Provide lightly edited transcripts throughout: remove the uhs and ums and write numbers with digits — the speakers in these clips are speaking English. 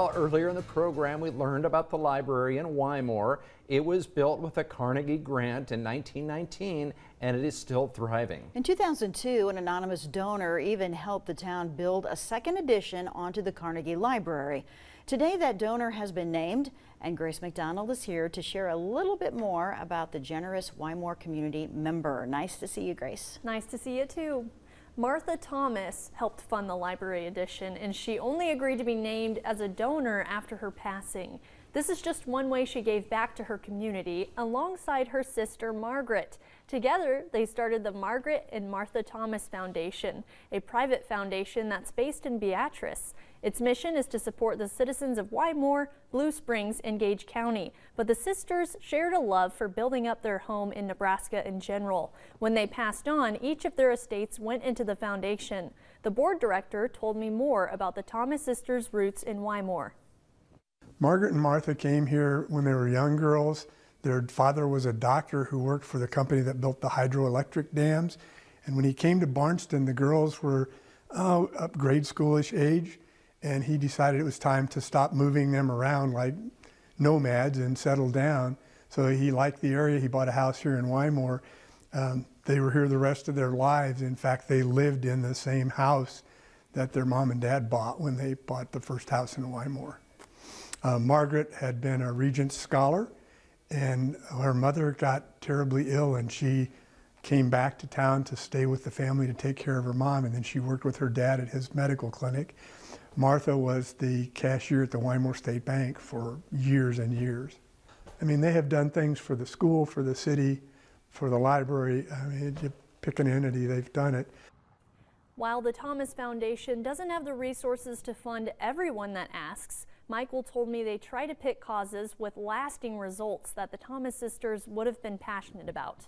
Well, earlier in the program, we learned about the library in Wymore. It was built with a Carnegie grant in 1919, and it is still thriving. In 2002, an anonymous donor even helped the town build a second addition onto the Carnegie Library. Today, that donor has been named, and Grace McDonald is here to share a little bit more about the generous Wymore community member. Nice to see you, Grace. Nice to see you, too. Martha Thomas helped fund the library addition, and she only agreed to be named as a donor after her passing. This is just one way she gave back to her community alongside her sister Margaret. Together, they started the Margaret and Martha Thomas Foundation, a private foundation that's based in Beatrice. Its mission is to support the citizens of Wymore, Springs and Gage County, but the sisters shared a love for building up their home in Nebraska in general. When they passed on, each of their estates went into the foundation. The board director told me more about the Thomas sisters' roots in Wymore. Margaret and Martha came here when they were young girls. Their father was a doctor who worked for the company that built the hydroelectric dams. And when he came to Barnston, the girls were up grade schoolish age, and he decided it was time to stop moving them around like nomads and settle down. So he liked the area. He bought a house here in Wymore. They were here the rest of their lives. In fact, they lived in the same house that their mom and dad bought when they bought the first house in Wymore. Margaret had been a Regents scholar, and her mother got terribly ill, and she came back to town to stay with the family to take care of her mom, and then she worked with her dad at his medical clinic. Martha was the cashier at the Wymore State Bank for years and years. I mean, they have done things for the school, for the city, for the library. I mean, you pick an entity, they've done it. While the Thomas Foundation doesn't have the resources to fund everyone that asks, Michael told me they try to pick causes with lasting results that the Thomas sisters would have been passionate about.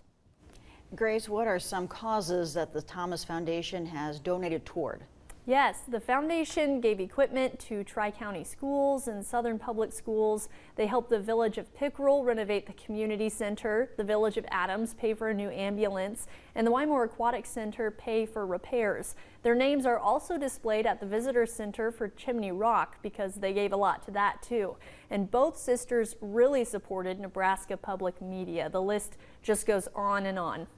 Grace, what are some causes that the Thomas Foundation has donated toward? Yes, the foundation gave equipment to Tri-County schools and Southern Public Schools. They helped the village of Pickerel renovate the community center, the village of Adams pay for a new ambulance, and the Wymore Aquatic Center pay for repairs. Their names are also displayed at the Visitor Center for Chimney Rock because they gave a lot to that too. And both sisters really supported Nebraska public media. The list just goes on and on.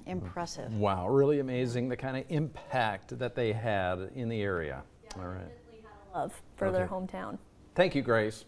Impressive. Wow, really amazing the kind of impact that they had in the area. Yeah, all right. Definitely had a love for their hometown. Thank you, Grace.